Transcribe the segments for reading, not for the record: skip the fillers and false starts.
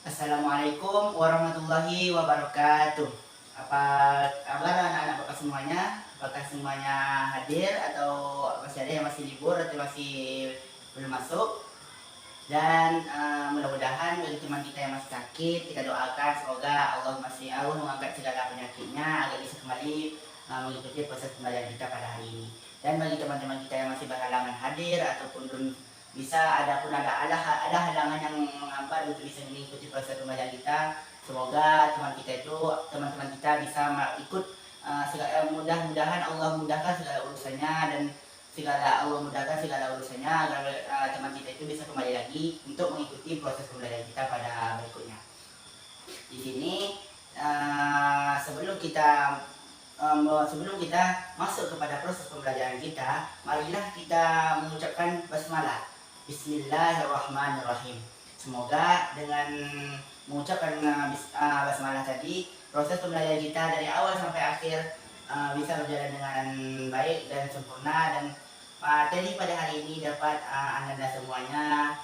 Assalamualaikum warahmatullahi wabarakatuh. Apa kabar anak-anak bapak semuanya? Apakah semuanya hadir atau masih ada yang masih libur atau masih belum masuk? Dan mudah-mudahan bagi teman kita yang masih sakit, kita doakan semoga Allah mengangkat segala penyakitnya agar bisa kembali mengikuti proses pembelajaran kita pada hari ini. Dan bagi teman-teman kita yang masih berhalangan hadir ataupun belum bisa, ada halangan yang menghambat untuk bisa mengikuti proses pembelajaran kita, semoga teman-teman kita bisa ikut mudah-mudahan Allah mudahkan segala urusannya dan Allah mudahkan segala urusannya agar teman kita itu bisa kembali lagi untuk mengikuti proses pembelajaran kita pada berikutnya. Di sini sebelum kita masuk kepada proses pembelajaran kita, marilah kita mengucapkan basmalah. Bismillahirrahmanirrahim. Semoga dengan mengucapkan basmalah tadi, proses pembelajaran kita dari awal sampai akhir bisa berjalan dengan baik dan sempurna, dan materi pada hari ini dapat Ananda semuanya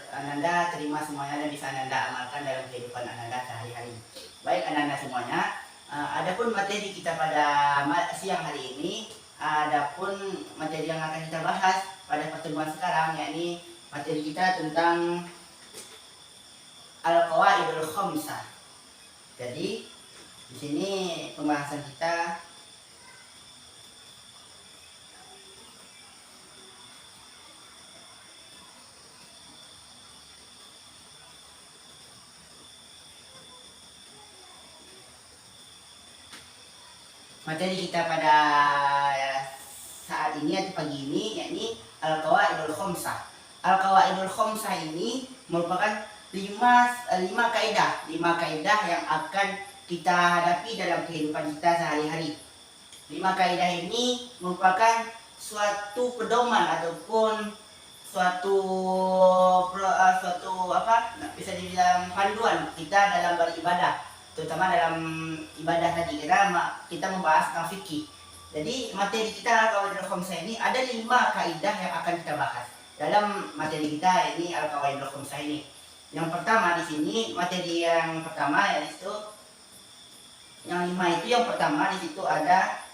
Ananda terima semuanya dan bisa Ananda amalkan dalam kehidupan Ananda sehari-hari. Baik Ananda semuanya, adapun materi kita pada siang hari ini, adapun materi yang akan kita bahas pada pertemuan sekarang, yakni materi kita tentang Al-Qawaidul Khamsah. Jadi di sini pembahasan kita pada saat ini atau pagi ini, yakni Al-Qawaidul Khamsah. Al-Qawaidul Khamsah ini merupakan lima kaidah yang akan kita hadapi dalam kehidupan kita sehari-hari. 5 kaidah ini merupakan suatu pedoman ataupun suatu bisa dibilang panduan kita dalam beribadah, terutama dalam ibadah tadi, karena kita membahas tentang fikih. Jadi materi kita Al-Qawaidul Khamsah ini ada 5 kaidah yang akan kita bahas dalam materi kita ini Al-Qawaidul Khamsah ini. Yang pertama di sini, materi yang pertama yaitu yang 5 itu, yang pertama di situ ada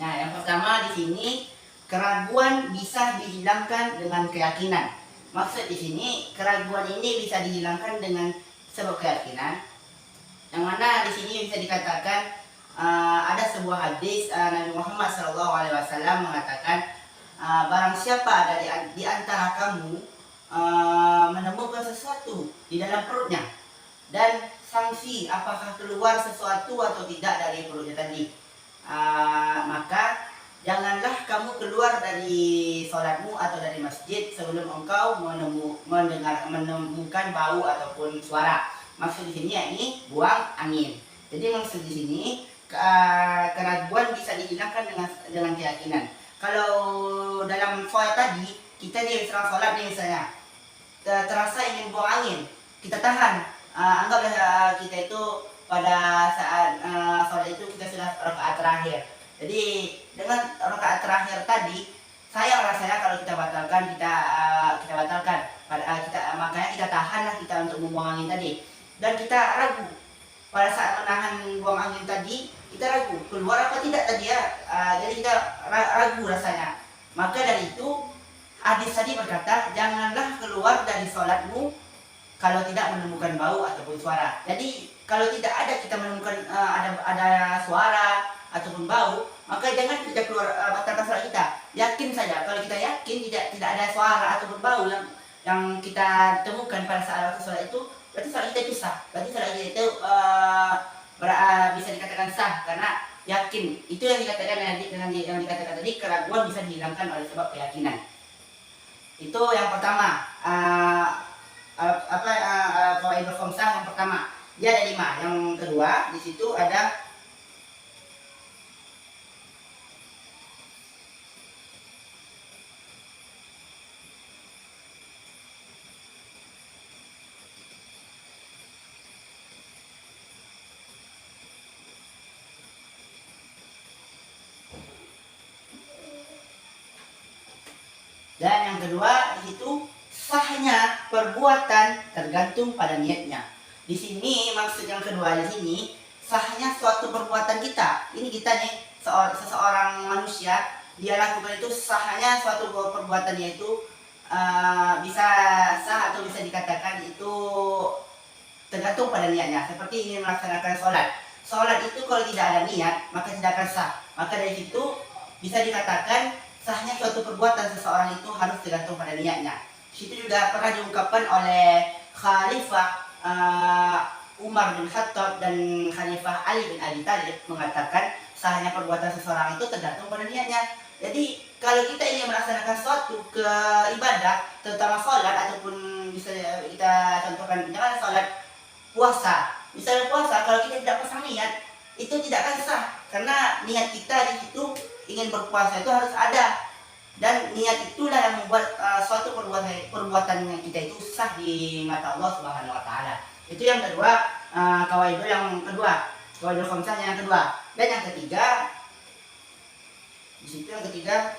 yang pertama di sini, keraguan bisa dihilangkan dengan keyakinan. Maksud di sini, keraguan ini bisa dihilangkan dengan sebab keyakinan. Yang mana di sini bisa dikatakan ada sebuah hadis Nabi Muhammad SAW mengatakan, barang siapa di antara kamu menemukan sesuatu di dalam perutnya dan sanksi apakah keluar sesuatu atau tidak dari perutnya tadi, maka janganlah kamu keluar dari sholatmu atau dari masjid sebelum engkau menemukan bau ataupun suara. Maksud di sini yakni buang angin. Jadi maksud di sini keraguan bisa dihilangkan dengan keyakinan. Kalau dalam sholat tadi, kita nih serang sholat nih misalnya, terasa ingin buang angin, kita tahan. Anggaplah kita itu pada saat sholat itu kita sudah rakaat terakhir. Jadi dengan rakaat terakhir tadi, sayang rasanya kalau kita batalkan, makanya kita tahanlah kita untuk membuang angin tadi. Dan kita ragu pada saat menahan buang angin tadi, kita ragu keluar apa tidak tadi ya. Jadi kita ragu rasanya. Maka dari itu hadis tadi berkata, janganlah keluar dari sholatmu kalau tidak menemukan bau ataupun suara. Jadi kalau tidak ada kita menemukan ada suara ataupun bau, maka jangan kita keluar batalkan sholat kita. Yakin saja, kalau kita yakin tidak ada suara ataupun bau yang kita temukan pada saat sholat itu, berarti sholat kita itu sah. Berarti sholat kita itu bisa dikatakan sah karena yakin. Itu yang dikatakan dengan yang dikatakan tadi, keraguan bisa dihilangkan oleh sebab keyakinan. Itu yang pertama. Qawaidul Khamsah yang pertama. Dia ada 5. Yang kedua di situ ada dan yang kedua di situ sahnya perbuatan tergantung pada niatnya. Di sini maksud yang kedua di sini sahnya suatu perbuatan kita. Ini kita nih seseorang manusia dia lakukan itu sahnya suatu perbuatan yaitu bisa sah atau bisa dikatakan itu tergantung pada niatnya. Seperti ingin melaksanakan sholat. Sholat itu kalau tidak ada niat maka tidak akan sah. Maka dari situ bisa dikatakan sahnya suatu perbuatan seseorang itu harus tergantung pada niatnya. Itu juga pernah diungkapkan oleh Khalifah Umar bin Khattab dan Khalifah Ali bin Abi Thalib mengatakan sahnya perbuatan seseorang itu tergantung pada niatnya. Jadi kalau kita ingin melaksanakan suatu ke ibadah, terutama sholat ataupun bisa kita contohkan misalnya sholat puasa. Misalnya puasa kalau kita tidak pasang niat itu tidak akan sah karena niat kita di situ ingin berpuasa itu harus ada dan niat itulah yang membuat suatu perbuatan yang kita itu sah di mata Allah Subhanahu wa taala. Itu yang kedua, qawaidul yang kedua, qawaidul khamsah yang kedua. Dan yang ketiga di situ yang ketiga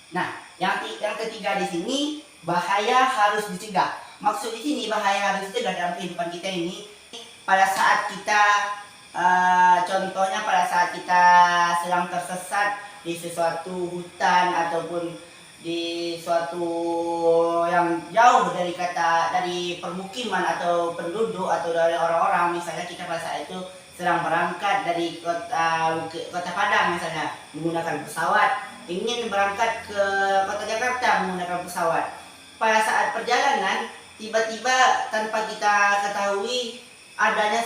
Nah, yang ketiga di sini bahaya harus dicegah. Maksud di sini bahaya harus dicegah dalam kehidupan kita ini pada saat kita contohnya pada saat kita sedang tersesat di sesuatu hutan ataupun di suatu yang jauh dari permukiman atau penduduk atau dari orang-orang. Misalnya kita pada saat itu sedang berangkat dari kota Padang misalnya menggunakan pesawat, ingin berangkat ke kota Jakarta menggunakan pesawat. Pada saat perjalanan tiba-tiba tanpa kita ketahui adanya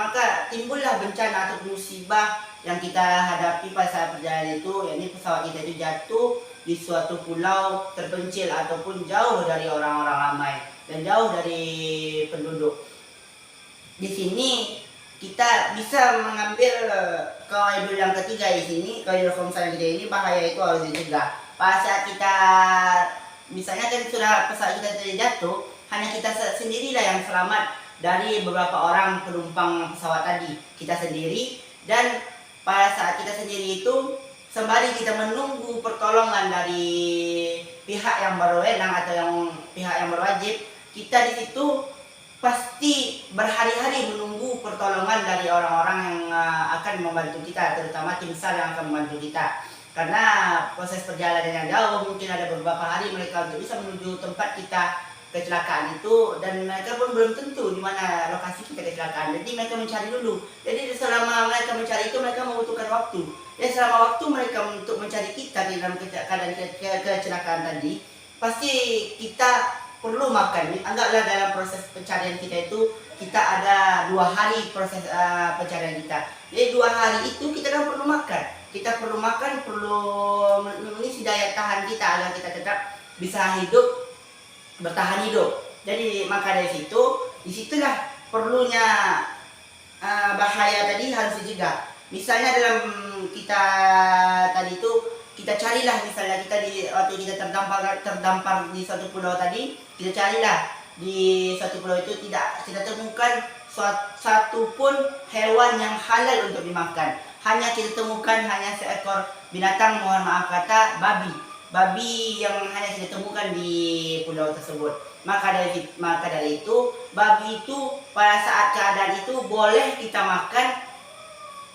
maka timbullah bencana atau musibah yang kita hadapi pada saat perjalanan itu, yakni pesawat kita itu jatuh di suatu pulau terpencil ataupun jauh dari orang-orang ramai dan jauh dari penduduk. Di sini kita bisa mengambil qawaidul yang ketiga di sini, qawaidul khamsah yang ketiga ini bahaya itu harus dicegah. Pada saat kita misalnya kan sudah pesawat kita jatuh, hanya kita sendirilah yang selamat dari beberapa orang penumpang pesawat tadi, kita sendiri. Dan pada saat kita sendiri itu sembari kita menunggu pertolongan dari pihak yang berwenang atau pihak yang berwajib, kita di situ pasti berhari-hari menunggu pertolongan dari orang-orang yang akan membantu kita, terutama tim SAR yang akan membantu kita. Karena proses perjalanan yang jauh, mungkin ada beberapa hari mereka untuk bisa menuju tempat kita kecelakaan itu, dan mereka pun belum tentu di mana lokasi kita kecelakaan. Jadi mereka mencari dulu. Jadi selama mereka mencari itu mereka membutuhkan waktu. Dan selama waktu mereka untuk mencari kita di dalam keadaan kecelakaan tadi, pasti kita perlu makan. Anggaplah dalam proses pencarian kita itu kita ada 2 hari proses pencarian kita. Jadi 2 hari itu kita kan perlu makan. Kita perlu makan, perlu mengisi daya tahan kita agar kita tetap bisa hidup, bertahan hidup. Jadi maka dari situ, disitulah perlunya bahaya tadi harus dicegah. Misalnya dalam kita tadi itu kita carilah, misalnya kita waktu kita terdampar di suatu pulau tadi, kita carilah di suatu pulau itu tidak kita temukan satu pun hewan yang halal untuk dimakan. Hanya kita temukan hanya seekor binatang, mohon maaf kata, babi yang hanya kita temukan di pulau tersebut. Maka dari itu babi itu pada saat keadaan itu boleh kita makan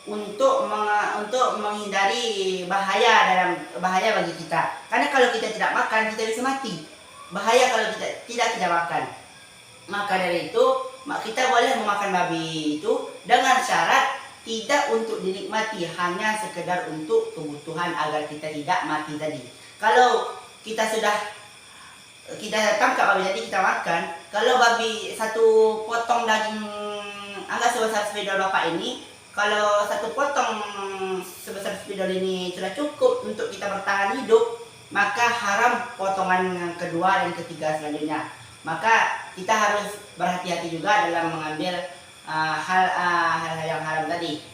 untuk menghindari bahaya bagi kita. Karena kalau kita tidak makan kita bisa mati. Bahaya kalau kita tidak makan. Maka dari itu kita boleh memakan babi itu dengan syarat tidak untuk dinikmati, hanya sekedar untuk kebutuhan agar kita tidak mati tadi. Kalau kita tangkap babi tadi kita makan, kalau babi satu potong daging angka sebesar spidol Bapak ini, kalau satu potong sebesar spidol ini sudah cukup untuk kita bertahan hidup, maka haram potongan yang kedua dan ketiga selanjutnya. Maka kita harus berhati-hati juga dalam mengambil hal-hal yang haram tadi.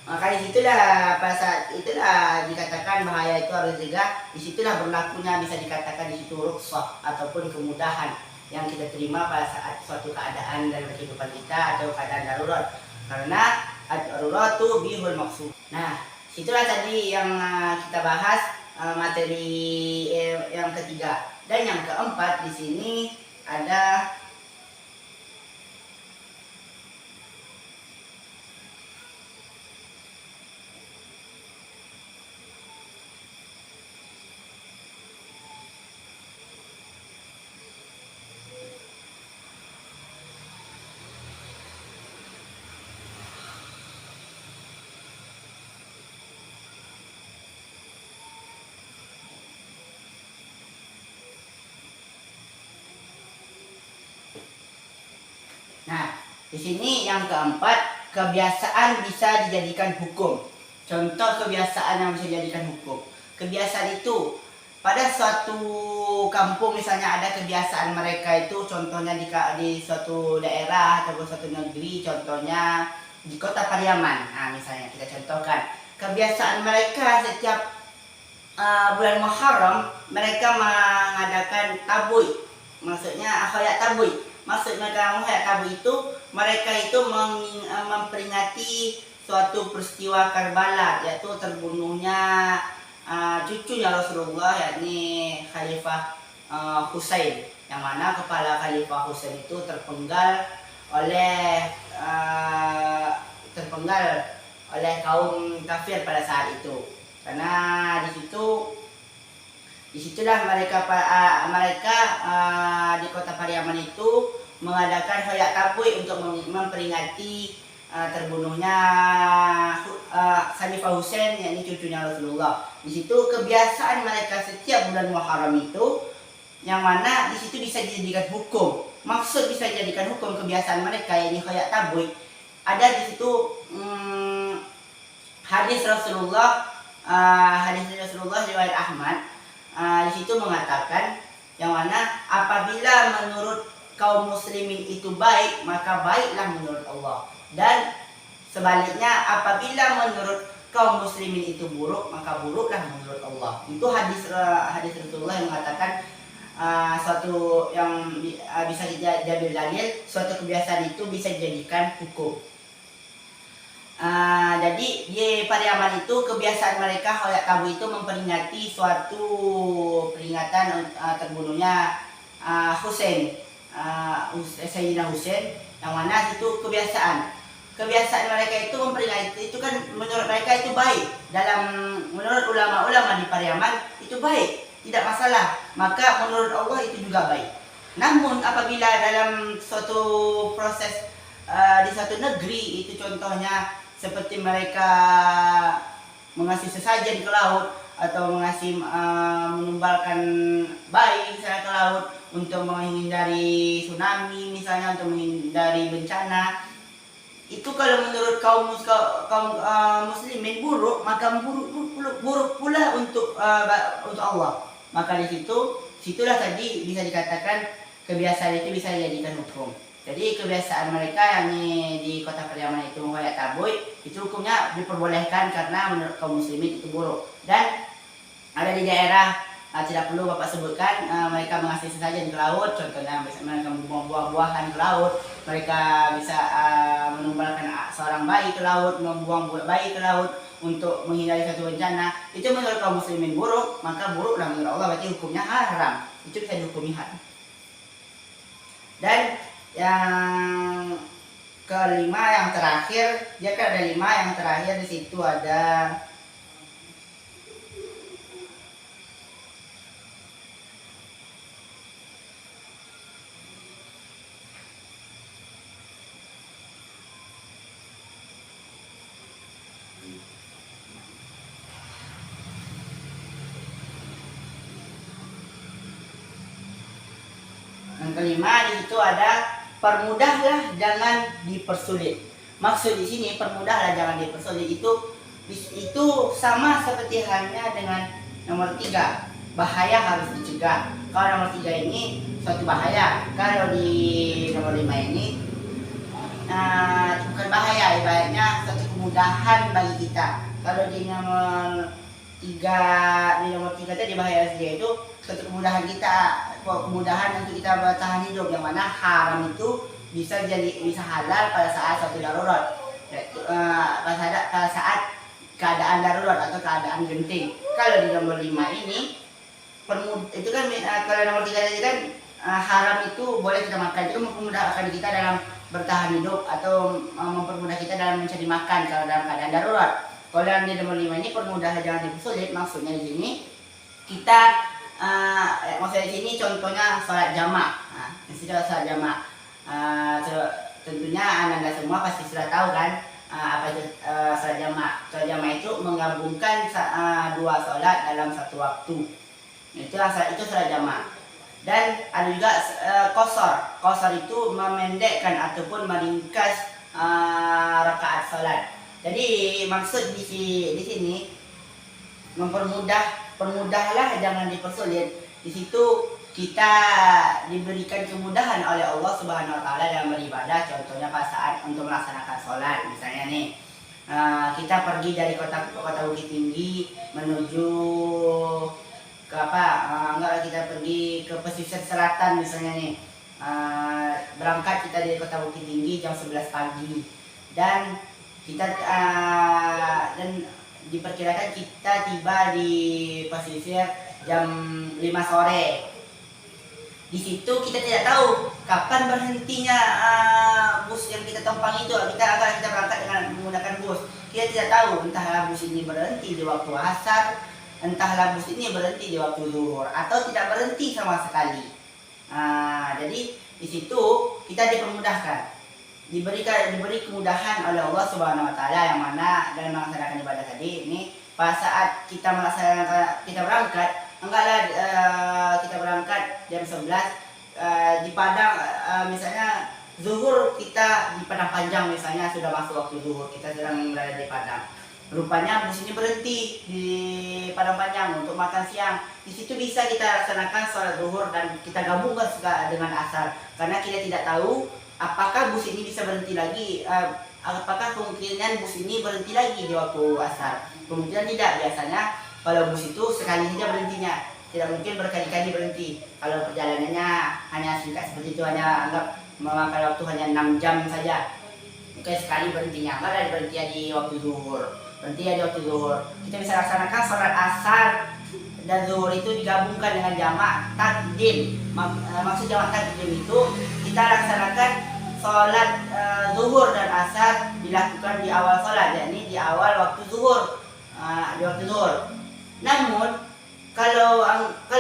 Maka disitulah pada saat itulah dikatakan bahaya itu harus dicegah. Disitulah berlakunya bisa dikatakan di situ rukhsah ataupun kemudahan yang kita terima pada saat suatu keadaan dalam kehidupan kita atau keadaan darurat. Karena ad-daruratu bihul maksud. Nah, situlah tadi yang kita bahas materi yang ketiga. Dan yang keempat di sini ada Nah, di sini yang keempat, kebiasaan bisa dijadikan hukum. Contoh kebiasaan yang bisa dijadikan hukum. Kebiasaan itu pada suatu kampung misalnya ada kebiasaan mereka itu, contohnya di suatu daerah atau suatu negeri, contohnya di kota Pariaman. Nah, misalnya kita contohkan kebiasaan mereka setiap bulan Muharram mereka mengadakan tabuy. Maksudnya akhirat tabuy. Maksud mereka akhirat tabuy itu mereka itu memperingati suatu peristiwa Karbala, yaitu terbunuhnya cucunya Rasulullah, yakni Khalifah Husain, yang mana kepala Khalifah Husain itu terpenggal oleh kaum kafir pada saat itu. Karena disitulah mereka di kota Pariaman itu mengadakan Hoyak Tabuy untuk memperingati terbunuhnya Khalifah Husain, yakni cucunya Rasulullah. Di situ kebiasaan mereka setiap bulan Muharram itu, yang mana di situ bisa dijadikan hukum. Maksud bisa dijadikan hukum kebiasaan mereka, yakni Hoyak Tabuy. Ada di situ hadis Rasulullah riwayat Ahmad. Di situ mengatakan yang mana apabila menurut kaum muslimin itu baik, maka baiklah menurut Allah, dan sebaliknya apabila menurut kaum muslimin itu buruk, maka buruklah menurut Allah. Itu hadis Rasulullah yang mengatakan suatu yang bisa dijadikan dalil, suatu kebiasaan itu bisa dijadikan hukum. Jadi di Pariaman itu kebiasaan mereka Hoyak Tabuy itu memperingati suatu peringatan terbunuhnya Sayyidina Husain, yang mana itu kebiasaan mereka itu memperingati itu kan menurut mereka itu baik, menurut ulama-ulama di Pariaman itu baik, tidak masalah, maka menurut Allah itu juga baik. Namun apabila dalam suatu proses di suatu negeri itu, contohnya seperti mereka mengasih sesajen ke laut atau menumbalkan bayi misalnya ke laut untuk menghindari tsunami misalnya, untuk menghindari bencana, itu kalau menurut kaum muslimin buruk, maka buruk pula untuk Allah. Maka situlah tadi bisa dikatakan kebiasaan itu bisa dijadikan hukum. Jadi kebiasaan mereka yang di kota Pariaman itu Hoyak Tabuy itu hukumnya diperbolehkan karena menurut kaum muslimin itu buruk. Dan ada di daerah tidak perlu Bapak sebutkan, mereka mengasih sesajen ke laut, contohnya mereka membuang buah-buahan ke laut, mereka bisa menumbalkan seorang bayi ke laut, membuang bayi ke laut untuk menghindari satu bencana. Itu menurut kaum muslimin buruk, maka buruklah menurut Allah, berarti hukumnya haram, itu bisa dihukumi haram. Dan yang kelima, yang terakhir, dia kan ada 5, yang terakhir di situ ada kelima di situ ada permudahlah, jangan dipersulit. Maksud di sini permudahlah, jangan dipersulit. Itu sama seperti halnya dengan nomor 3, bahaya harus dicegah. Kalau nomor 3 ini suatu bahaya, kalau di nomor 5 ini bukan bahaya, ibaratnya suatu kemudahan bagi kita. Kalau di nomor 3 tadi bahaya saja, itu suatu kemudahan kita, kemudahan untuk kita bertahan hidup, yang mana haram itu bisa halal pada saat suatu darurat, pada saat keadaan darurat atau keadaan genting. Kalau di nomor 5 ini itu kan kalau nomor 3 tadi kan haram itu boleh kita makan, itu mempermudahkan kita dalam bertahan hidup atau mempermudah kita dalam mencari makan kalau dalam keadaan darurat. Kalau yang di nomor 5 ini permudah, jangan dipersulit. Maksudnya di sini kita maksudnya di sini contohnya sholat jamak. Sholat jamak. Tentunya anda semua pasti sudah tahu kan apa itu sholat jamak. Sholat jamak itu menggabungkan dua sholat dalam satu waktu. Itu sholat jamak. Dan ada juga qashar. Qashar itu memendekkan ataupun meringkas rakaat sholat. Jadi maksud di sini permudahlah, jangan dipersulit. Di situ kita diberikan kemudahan oleh Allah Subhanahu wa taala dalam beribadah. Contohnya pada saat untuk melaksanakan sholat, misalnya nih kita pergi dari kota Bukit Tinggi menuju ke kita pergi ke pesisir selatan misalnya nih. Berangkat kita dari kota Bukit Tinggi jam 11 pagi dan diperkirakan kita tiba di pesisir jam 5 sore. Di situ kita tidak tahu kapan berhentinya bus yang kita tumpang itu. Kita berangkat dengan menggunakan bus. Kita tidak tahu, entahlah bus ini berhenti di waktu asar, entahlah bus ini berhenti di waktu zuhur, atau tidak berhenti sama sekali. Jadi di situ kita dipermudahkan, diberi kemudahan oleh Allah Subhanahu wa taala, yang mana dalam melaksanakan ibadah tadi ini pada saat kita berangkat, kita berangkat jam 11 di Padang, misalnya zuhur kita di Padang Panjang, misalnya sudah masuk waktu zuhur, kita sedang berada di Padang. Rupanya bus ini berhenti di Padang Panjang untuk makan siang. Di situ bisa kita laksanakan sholat zuhur dan kita gabungkan dengan asar, karena kita tidak tahu apakah bus ini bisa berhenti lagi, apakah kemungkinan bus ini berhenti lagi di waktu asar. Kemungkinan tidak. Biasanya kalau bus itu sekali saja berhentinya, tidak mungkin berkali-kali berhenti. Kalau perjalanannya hanya singkat seperti itu, hanya anggap memakan waktu hanya 6 jam saja, mungkin sekali berhentinya. Maka berhenti di waktu zuhur, kita bisa laksanakan sholat asar dan zuhur itu digabungkan dengan jamak takdim. Maksud jamak takdim itu kita laksanakan sholat zuhur dan asar dilakukan di awal sholat, yakni di awal waktu zuhur, Namun kalau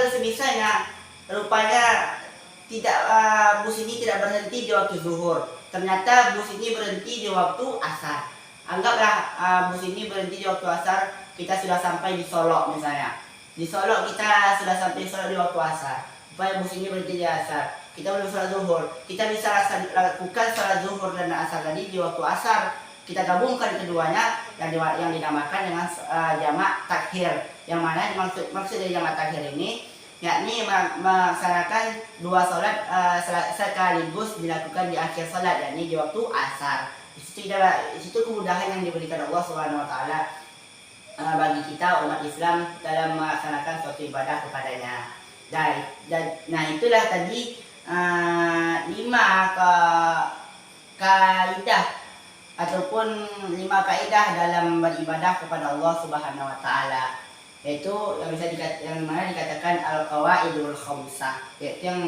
semisalnya rupanya tidak, bus ini tidak berhenti di waktu zuhur, ternyata bus ini berhenti di waktu asar. Anggaplah bus ini berhenti di waktu asar, kita sudah sampai di Solo misalnya. Di Solo kita sudah sampai di Solo di waktu asar. Supaya bus ini berhenti di asar, kita belum sholat zuhur. Kita bisa lakukan sholat zuhur dan asar tadi di waktu asar. Kita gabungkan keduanya yang dinamakan dengan jamak takhir. Yang mana maksud dari jamak takhir ini yakni melaksanakan dua sholat sekaligus dilakukan di akhir sholat, yakni di waktu asar. Di situ kemudahan yang diberikan Allah Subhanahu wa taala bagi kita umat Islam dalam melaksanakan suatu ibadah kepadanya. Nah itulah tadi 5 kaidah ataupun 5 kaidah dalam beribadah kepada Allah Subhanahu wa taala, yaitu yang mana dikatakan al-qawaidul khamsah, yaitu yang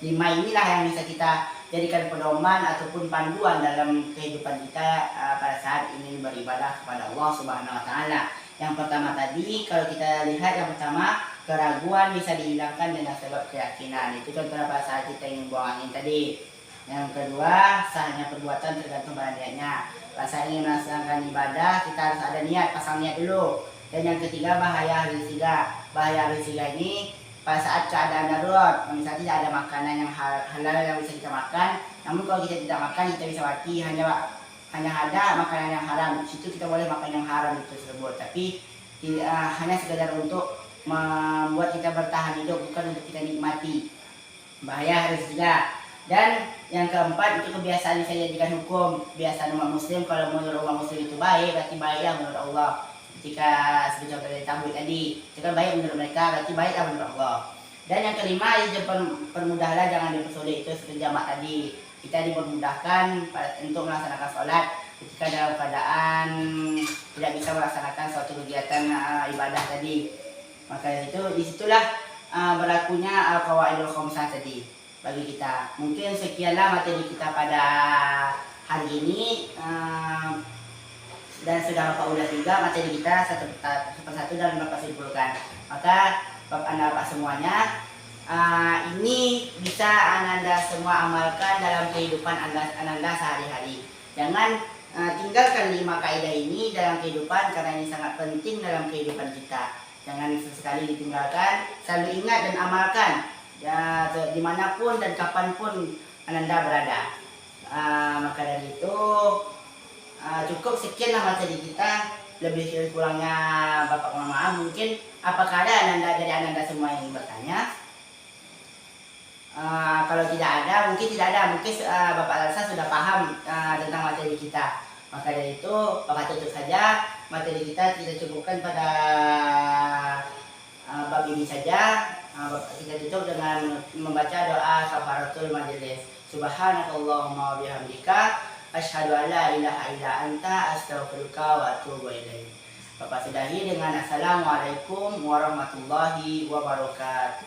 5 inilah yang bisa kita jadikan pedoman ataupun panduan dalam kehidupan kita pada saat ingin beribadah kepada Allah Subhanahu wa taala. Yang pertama tadi, kalau kita lihat yang pertama, keraguan bisa dihilangkan dengan sebab keyakinan. Itu contohnya pada saat kita ingin buang angin tadi. Yang kedua, sahnya perbuatan tergantung pada niatnya. Pada saat ingin melaksanakan ibadah, kita harus ada niat, pasang niat dulu. Dan yang ketiga, bahaya rizqah. Bahaya rizqah ini pada saat keadaan darurat, misalnya tidak ada makanan yang halal yang bisa kita makan, namun kalau kita tidak makan kita bisa mati, hanya ada makanan yang haram, di situ kita boleh makan yang haram itu tersebut. Tapi hanya sekedar untuk membuat kita bertahan hidup, bukan untuk kita nikmati. Bahaya harus juga. Dan yang keempat, itu kebiasaan yang saya jadikan hukum. Kebiasaan umat muslim, kalau menurut umat muslim itu baik, berarti baiklah menurut Allah. Ketika seperti dari tabligh tadi, itu kan baik menurut mereka, berarti baiklah menurut Allah. Dan yang kelima, permudahlah, jangan dipersulit. Itu seperti jamak tadi, kita dipermudahkan untuk melaksanakan sholat ketika dalam keadaan tidak bisa melaksanakan suatu kegiatan ibadah tadi. Maka disitulah berlakunya al-qawaidul khamsah tadi bagi kita. Mungkin sekianlah materi kita pada hari ini, dan sudah Bapak ulas juga materi kita satu persatu dan Bapak simpulkan. Maka Bapak semuanya, ini bisa Ananda semua amalkan dalam kehidupan Ananda sehari-hari. Jangan tinggalkan 5 kaidah ini dalam kehidupan, karena ini sangat penting dalam kehidupan kita. Jangan sesekali ditinggalkan, selalu ingat dan amalkan ya, dimanapun dan kapanpun Ananda berada. Maka dari itu cukup sekianlah materi kita. Lebih kurangnya Bapak mohon maaf. Mungkin apakah ada dari Ananda semua yang bertanya? Kalau tidak ada, mungkin tidak ada. Mungkin Bapak rasa sudah paham tentang materi kita. Maka dari itu Bapak tutup saja materi kita cukupkan pada bab ini saja. Kita tutup dengan membaca doa kafaratul majelis. Subhanakallahumma wa bihamdika asyhadu an la ilaha illa anta astaghfiruka wa atubu ilaik. Bapak sudahi dengan assalamualaikum warahmatullahi wabarakatuh.